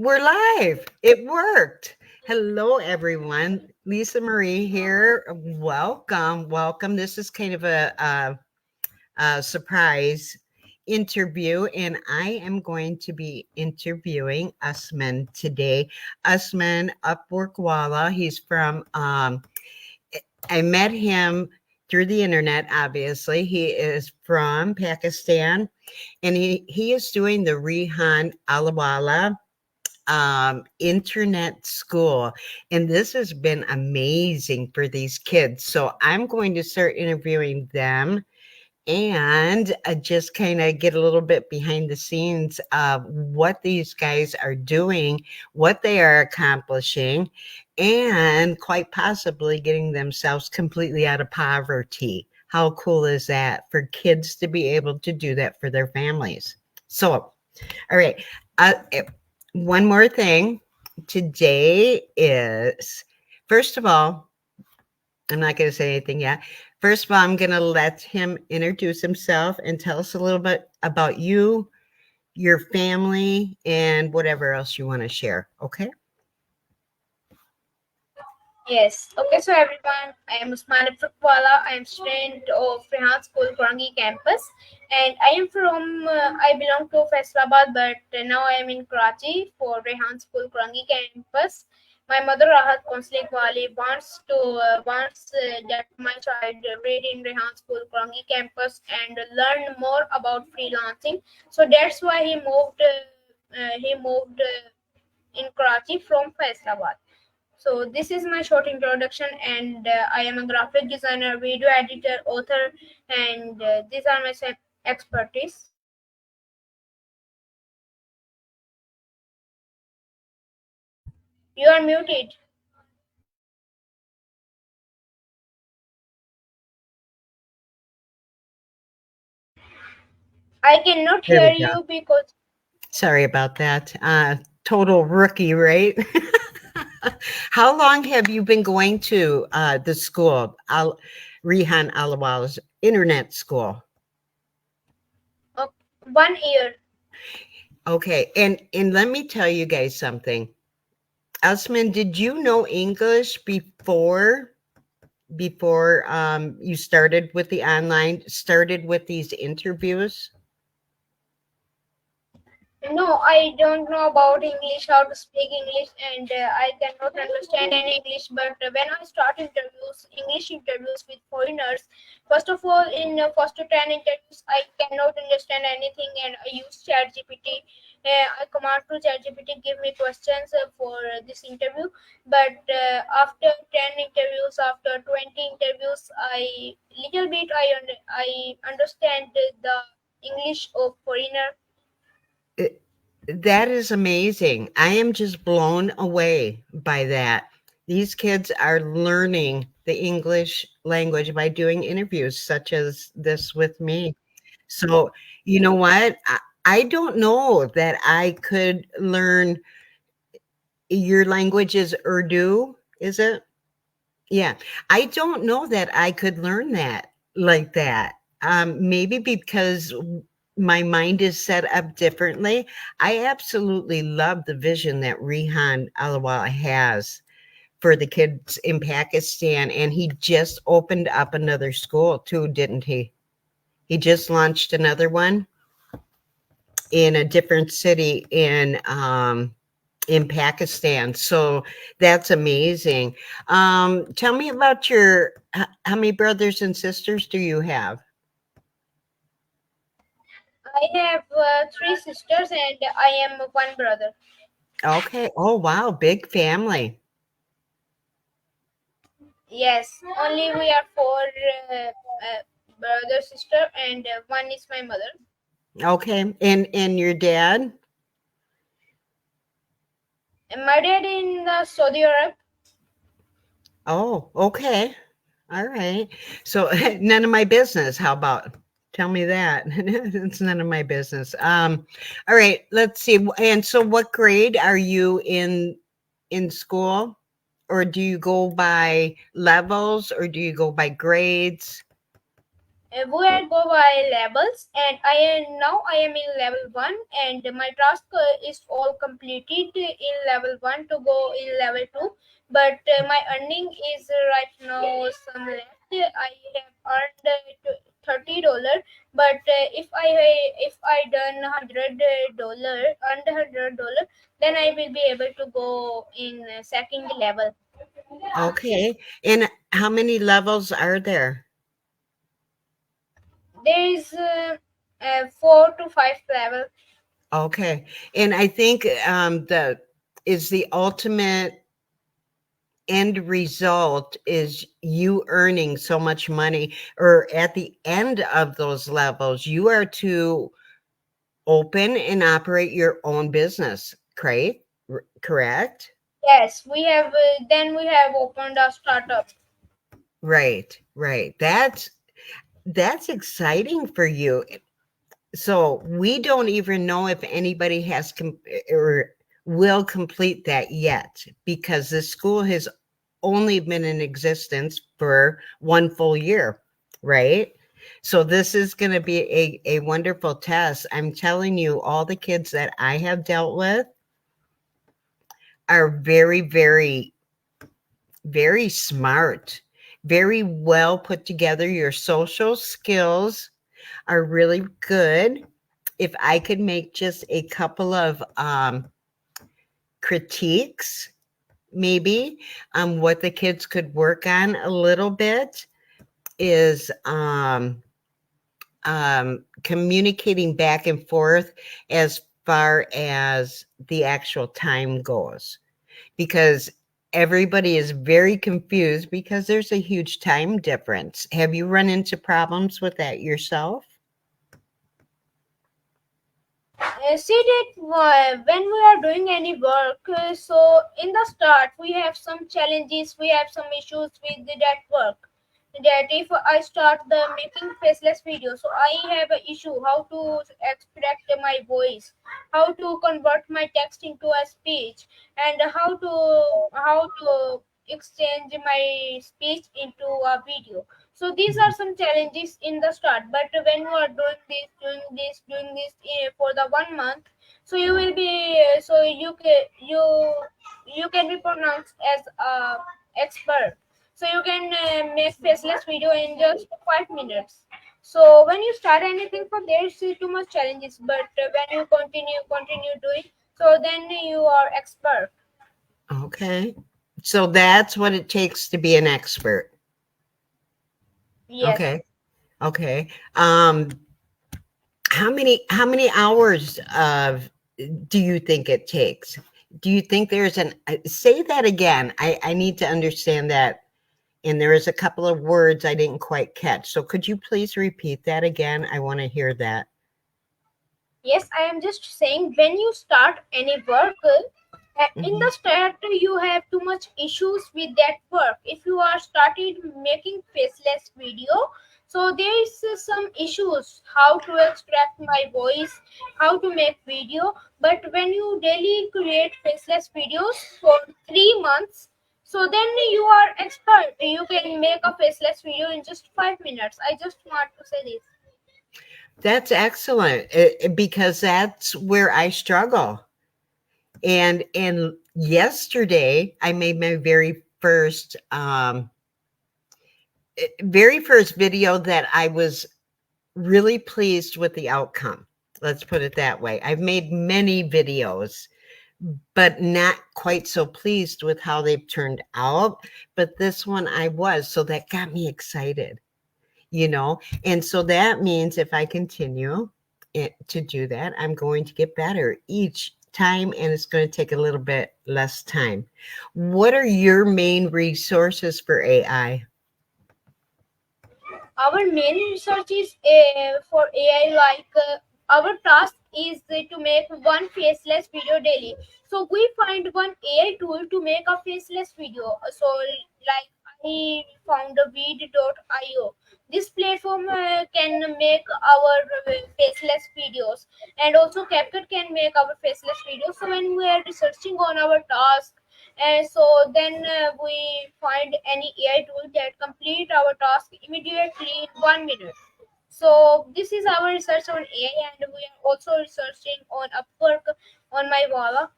We're live. It worked. Hello, everyone. Lisa Marie here. Welcome. Welcome. This is kind of a surprise interview, and I am going to be interviewing Usman today. Usman UpWorkWala. He's from, I met him through the internet, obviously. He is from Pakistan, and he is doing the Rehan Alawala internet school. And this has been amazing for these kids. So I'm going to start interviewing them and just kind of get a little bit behind the scenes of what these guys are doing, what they are accomplishing, and quite possibly getting themselves completely out of poverty. How cool is that for kids to be able to do that for their families? So, all right. Uh, One more thing. Today is, first of all, I'm not going to say anything yet. First of all, I'm going to let him introduce himself and tell us a little bit about you, your family, and whatever else you want to share. Okay. Yes. Okay, so everyone, I am Usman UpWorkWala. I am student of Rehan School, Kurangi campus, and I am from. I belong to Faisalabad, but now I am in Karachi for Rehan School, Kurangi campus. My mother, Rahat Consulate Wali, wants that my child read in Rehan School, Kurangi campus, and learn more about freelancing. So that's why he moved. In Karachi from Faisalabad. So this is my short introduction, and I am a graphic designer, video editor, author, and these are my expertise. You are muted. I cannot There hear we go. you because Sorry about that. Total rookie, right? How long have you been going to the school, Rehan Alawal's internet school? uh, 1 year. Okay, and let me tell you guys something. Osman, did you know English before you started with the online, started with these interviews? No, I don't know about English, how to speak English, and I cannot understand any English. But when I start English interviews with foreigners, first of all, in first to 10 interviews, I cannot understand anything, and I use ChatGPT. I command to ChatGPT give me questions for this interview. But after 10 interviews, after 20 interviews, I little bit I understand the English of foreigner. It, that is amazing. I am just blown away by that. These kids are learning the English language by doing interviews such as this with me. So, you know what? I don't know that I could learn your language is Urdu, is it? Yeah. I don't know that I could learn that like that. Maybe because my mind is set up differently. I absolutely love the vision that Rehan Alawal has for the kids in Pakistan. And he just opened up another school too, didn't he? He just launched another one in a different city in Pakistan. So that's amazing. Tell me about how many brothers and sisters do you have? I have three sisters and I am one brother. Okay. Oh, wow. Big family. Yes, only we are four brother, sister, and one is my mother. Okay. And your dad? And my dad in Saudi Arab. Oh, okay. All right. So none of my business. How about tell me that? It's none of my business. All right, let's see. And so what grade are you in school? Or do you go by levels or do you go by grades? we had go by levels, and I am in level 1, and my task is all completed in level 1 to go in level 2. But my earning is right now some left. I have earned $30, but if I done $100, earned $100, then I will be able to go in second level. Okay. And how many levels are there? There is 4 to 5 level. Okay. And I think the is the ultimate end result is you earning so much money, or at the end of those levels you are to open and operate your own business, correct? Correct? Yes, we have. Then we have opened a startup. Right, right. That's exciting for you. So we don't even know if anybody has or will complete that yet, because this school has only been in existence for 1 full year, right? So this is going to be a wonderful test. I'm telling you, all the kids that I have dealt with are very, very, very smart, very well put together. Your social skills are really good. If I could make just a couple of critiques, maybe what the kids could work on a little bit is communicating back and forth as far as the actual time goes, because everybody is very confused because there's a huge time difference. Have you run into problems with that yourself? See that when we are doing any work, so in the start we have some challenges, we have some issues with that work. That if I start the making faceless video, so I have an issue how to extract my voice, how to convert my text into a speech, and how to exchange my speech into a video. So these are some challenges in the start, but when you are doing this for the 1 month, so you will be so you can be pronounced as a expert. So you can make faceless video in just 5 minutes. So when you start anything from there, see too much challenges, but when you continue doing, so then you are expert. Okay. So that's what it takes to be an expert. Yes. Okay. Okay. How many hours of do you think it takes? Do you think there's an say that again? I need to understand that. And there is a couple of words I didn't quite catch. So could you please repeat that again? I want to hear that. Yes, I am just saying when you start any work, in the Mhm. start you have too much issues with that work. If you are started making faceless video, so there is some issues how to extract my voice, how to make video. But when you daily create faceless videos for 3 months, so then you are expert. You can make a faceless video in just 5 minutes. I just want to say this. That's excellent, because that's where I struggle. And yesterday I made my very first video that I was really pleased with the outcome. Let's put it that way. I've made many videos, but not quite so pleased with how they've turned out. But this one I was. So that got me excited, you know? And so that means if I continue to do that, I'm going to get better each time, and it's going to take a little bit less time. What are your main resources for AI? Our main research is for AI, like our task is to make one faceless video daily. So we find one AI tool to make a faceless video. So like I found a vid.io. This platform can make our faceless videos, and also CapCut can make our faceless videos. So when we are researching on our task, and so then we find any AI tool that complete our task immediately in 1 minute. So this is our research on AI, and we are also researching on Upwork on my Wala.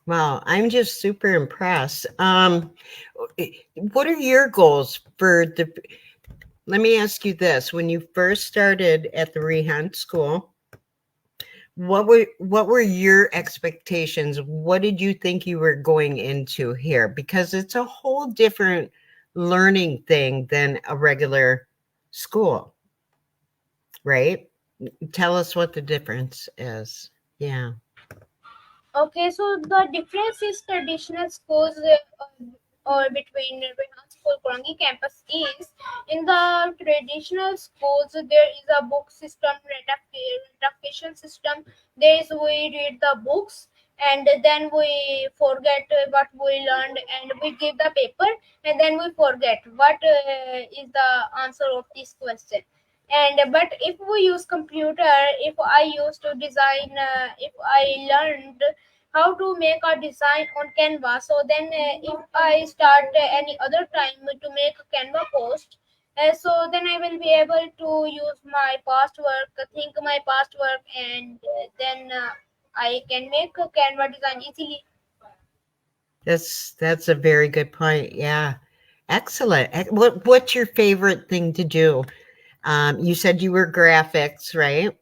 Wow, I'm just super impressed. What are your goals for the? Let me ask you this: when you first started at the Rehan School, what were your expectations? What did you think you were going into here? Because it's a whole different learning thing than a regular school, right? Tell us what the difference is. Yeah. Okay, so the difference is traditional schools or between Rehan School Kurangi campus is in the traditional schools there is a book system, redaction system. There is we read the books and then we forget what we learned and we give the paper and then we forget what is the answer of this question. And but if we use computer, if I used to design, if I learned how to make a design on Canva. So then, if I start any other time to make a Canva post, so then I will be able to use my past work, think my past work, and then I can make a Canva design easily. That's a very good point. Yeah. Excellent. What's your favorite thing to do? You said you were graphics, right?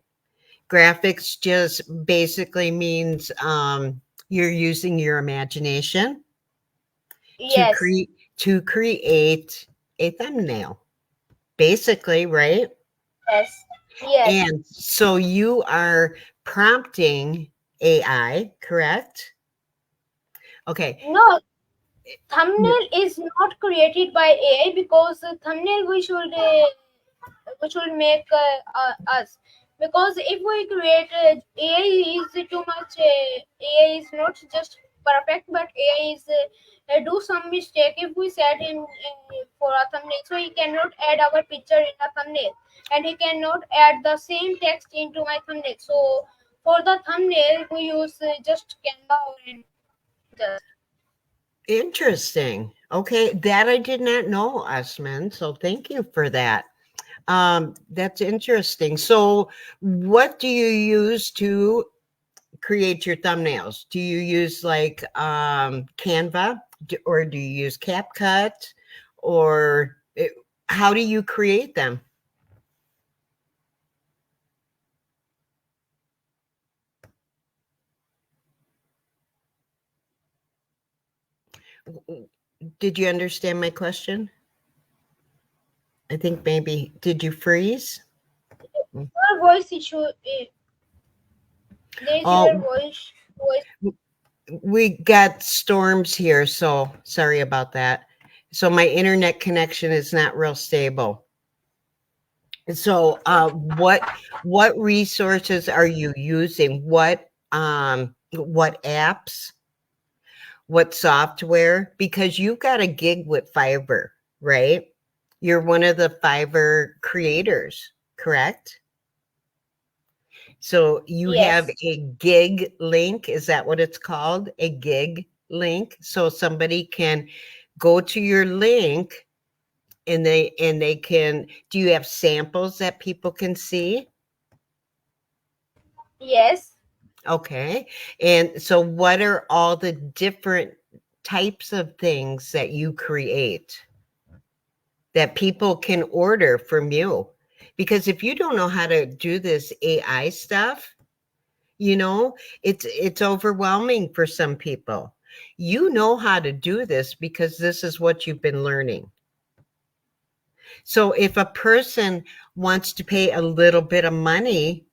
Graphics just basically means you're using your imagination to Yes, create a thumbnail, basically, right? yes, yes. And so you are prompting AI, correct? Okay. No, Yeah. thumbnail is not created by AI because thumbnail which will make us, because if we create AI is too much, AI is not just perfect but AI is do some mistake if we set in for a thumbnail, so he cannot add our picture in a thumbnail and he cannot add the same text into my thumbnail. So for the thumbnail we use just Canva and just. Interesting. Okay, that I did not know, Usman. So thank you for that. That's interesting. So, what do you use to create your thumbnails? Do you use like Canva, or do you use CapCut, or how do you create them? Did you understand my question? I think maybe did you freeze? Mm. Your voice issue, there is your Oh, voice. we got storms here, so sorry about that. So my internet connection is not real stable. So, what resources are you using? What apps? What software? Because you got a gig with Fiverr, right? You're one of the Fiverr creators, correct? So you have Yes, a gig link. Is that what it's called? A gig link. So somebody can go to your link and they can. Do you have samples that people can see? yes, Okay. And so what are all the different types of things that you create that people can order from you? Because if you don't know how to do this AI stuff, you know, it's overwhelming for some people. You know how to do this because this is what you've been learning. So if a person wants to pay a little bit of money,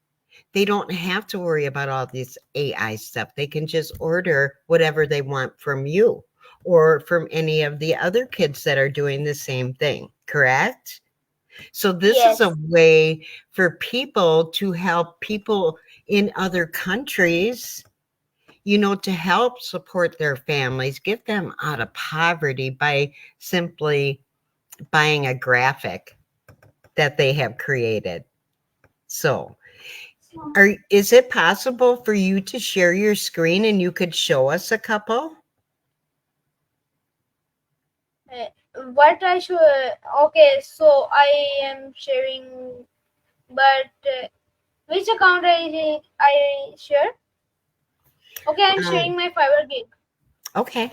they don't have to worry about all this AI stuff. They can just order whatever they want from you or from any of the other kids that are doing the same thing, correct? So this is a yes, way for people to help people in other countries, to help support their families, get them out of poverty by simply buying a graphic that they have created. So, is it possible for you to share your screen and you could show us a couple? What I should. Okay, so I am sharing, but which account I share? Okay, I'm Um, sharing my Fiverr gig. okay,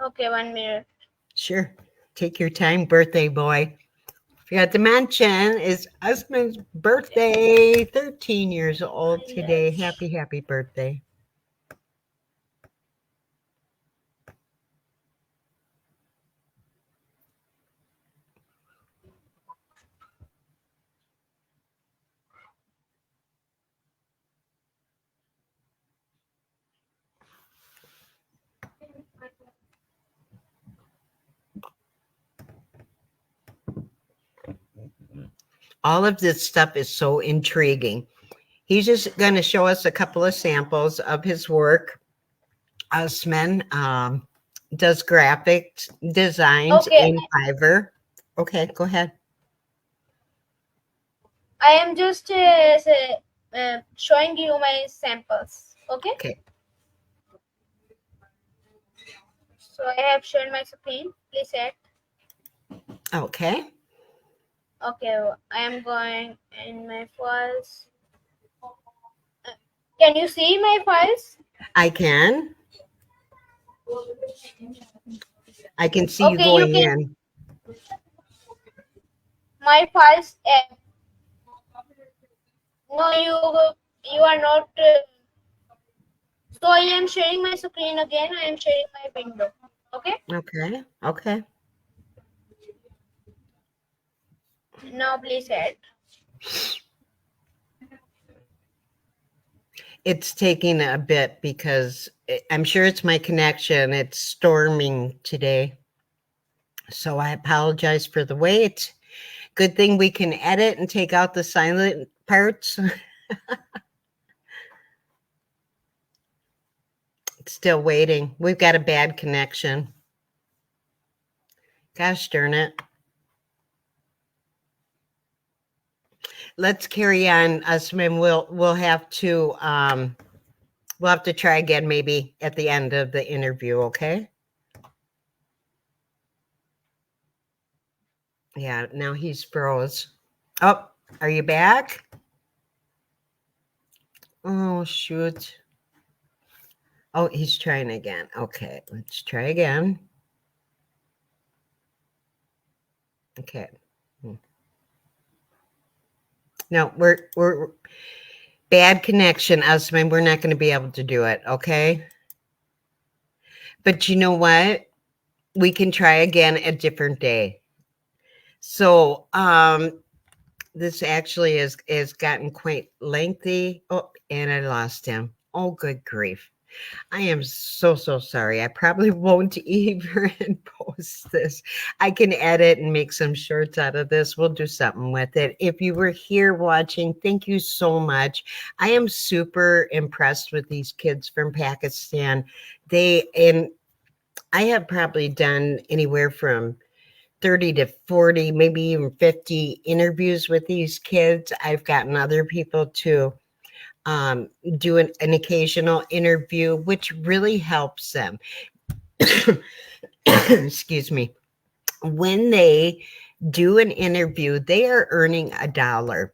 Okay, 1 minute. sure. Take your time, birthday boy. Forgot to mention it's Usman's birthday. 13 years old today. Yes. Happy, happy birthday. All of this stuff is so intriguing. He's just going to show us a couple of samples of his work. Usman does graphic designs Okay, in Fiverr. Okay, go ahead. I am just showing you my samples. Okay, Okay, so I have shared my screen. Please add. okay. Okay, I am going in my files. Uh, Can you see my files? I can. I can see you Okay, you going can in. my files. No, you are not. So I am sharing my screen again. I am sharing my window. Okay. Okay, okay. Now please add. It's taking a bit because I'm sure it's my connection. It's storming today. So I apologize for the wait. Good thing we can edit and take out the silent parts. It's still waiting. We've got a bad connection. Gosh darn it. Let's carry on, Usman. We'll have to try again maybe at the end of the interview, okay? Yeah, now he's froze. Oh, are you back? Oh, shoot. Oh, he's trying again. Okay, let's try again. Okay. No, we're bad connection, Usman. We're not going to be able to do it, okay? But you know what? We can try again a different day. So, this actually is gotten quite lengthy. Oh, and I lost him. Oh, good grief. I am so, so sorry. I probably won't even post this. I can edit and make some shorts out of this. We'll do something with it. If you were here watching, thank you so much. I am super impressed with these kids from Pakistan. And I have probably done anywhere from 30 to 40, maybe even 50 interviews with these kids. I've gotten other people to um, do an occasional interview, which really helps them. Excuse me. When they do an interview, they are earning $1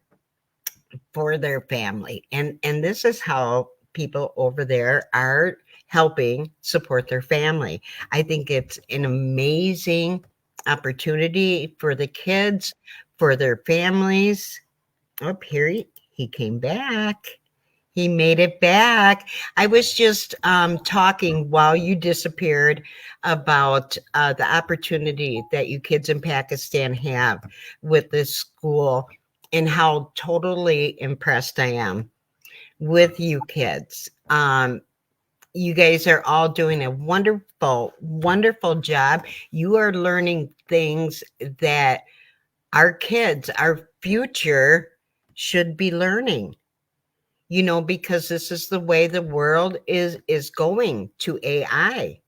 for their family. And this is how people over there are helping support their family. I think it's an amazing opportunity for the kids, for their families. Oh, here he came back. He made it back. I was just talking while you disappeared about the opportunity that you kids in Pakistan have with this school and how totally impressed I am with you kids. You guys are all doing a wonderful, wonderful job. You are learning things that our kids, our future, should be learning, because this is the way the world is going to AI,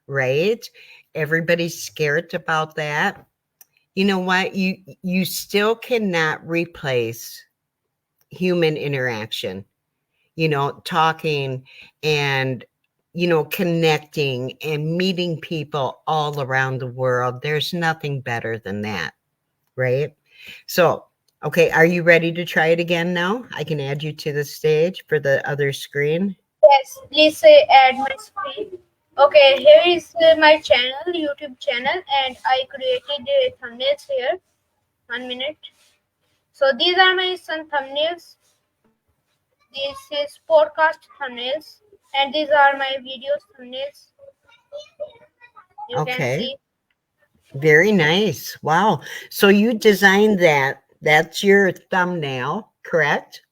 right? Everybody's scared about that. You know what? You still cannot replace human interaction, talking and connecting and meeting people all around the world. There's nothing better than that, right? So, okay, are you ready to try it again now? I can add you to the stage for the other screen. Yes, please say add my screen. Okay, here is my channel, YouTube channel, and I created thumbnails here. 1 minute. So these are my some thumbnails. This is podcast thumbnails, and these are my videos thumbnails. You can Okay, see. very nice. Wow. So you designed that. That's your thumbnail, correct?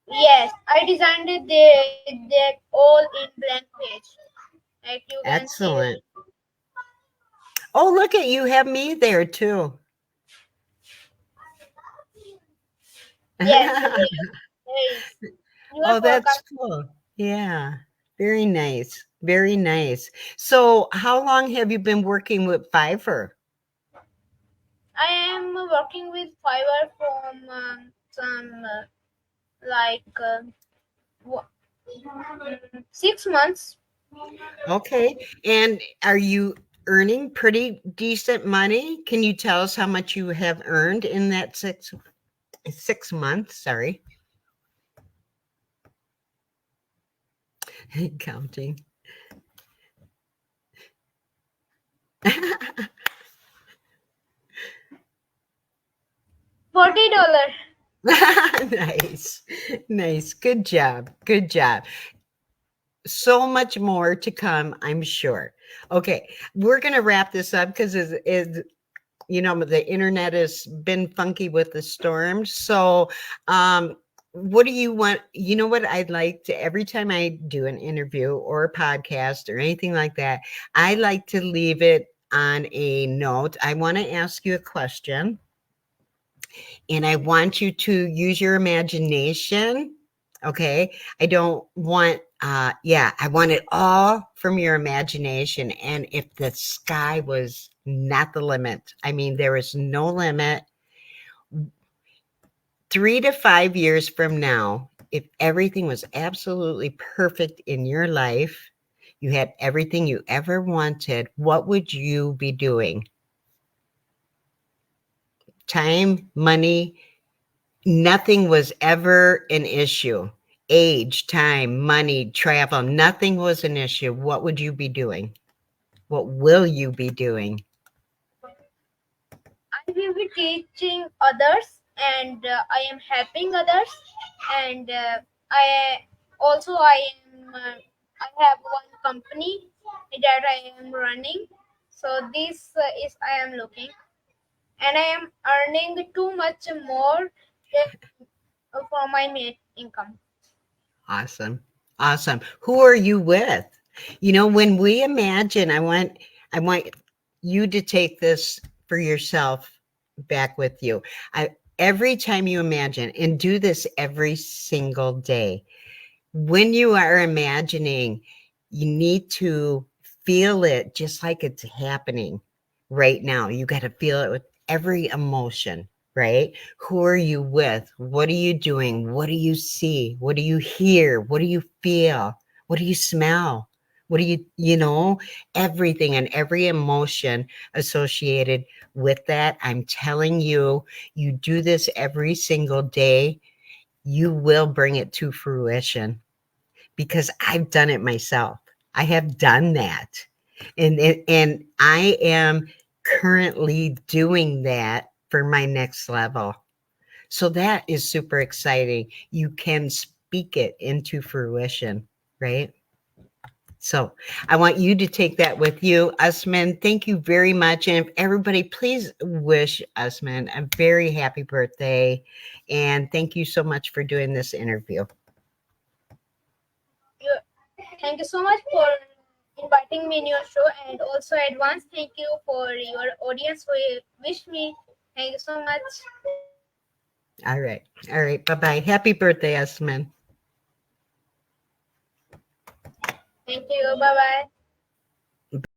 Yes, I designed it. They all in blank page. Like you can see. Excellent. Oh, look at you have me there too. Yes, there is. Your Oh, that's podcast. cool. Yeah. Very nice. Very nice. So, how long have you been working with Fiverr? I am working with Fiverr from some like 6 months. Okay. And are you earning pretty decent money? Can you tell us how much you have earned in that 6 months? Sorry. Counting. $40. Nice. Nice. Good job. Good job. So much more to come, I'm sure. Okay, we're going to wrap this up because the internet has been funky with the storm. So, what do you want? You know what I'd like to, every time I do an interview or a podcast or anything like that, I like to leave it on a note. I want to ask you a question and I want you to use your imagination. Okay. I don't want, I want it all from your imagination. And if the sky was not the limit, I mean, there is no limit. 3 to 5 years from now, if everything was absolutely perfect in your life, you had everything you ever wanted, what would you be doing? Time, money, nothing was ever an issue. Age, time, money, travel, nothing was an issue. What would you be doing? What will you be doing? I will be teaching others, and I am helping others, and I am I have one company that I am running. So this is I am looking, and I am earning too much more for my main income. Awesome. Awesome. Who are you with? When we imagine, I want you to take this for yourself back with you. Every time you imagine and do this every single day, when you are imagining, you need to feel it just like it's happening right now. You got to feel it with every emotion, right? Who are you with? What are you doing? What do you see? What do you hear? What do you feel? What do you smell? What do everything and every emotion associated with that? I'm telling you, you do this every single day, you will bring it to fruition because I've done it myself. I have done that. And I am currently doing that for my next level. So that is super exciting. You can speak it into fruition, right? So I want you to take that with you. Usman, thank you very much. And if everybody, please wish Usman a very happy birthday. And thank you so much for doing this interview. Thank you so much for inviting me in your show, and also advance thank you for your audience who wish me. Thank you so much. All right. All right. Bye-bye. Happy birthday, Usman. Thank you. Bye bye.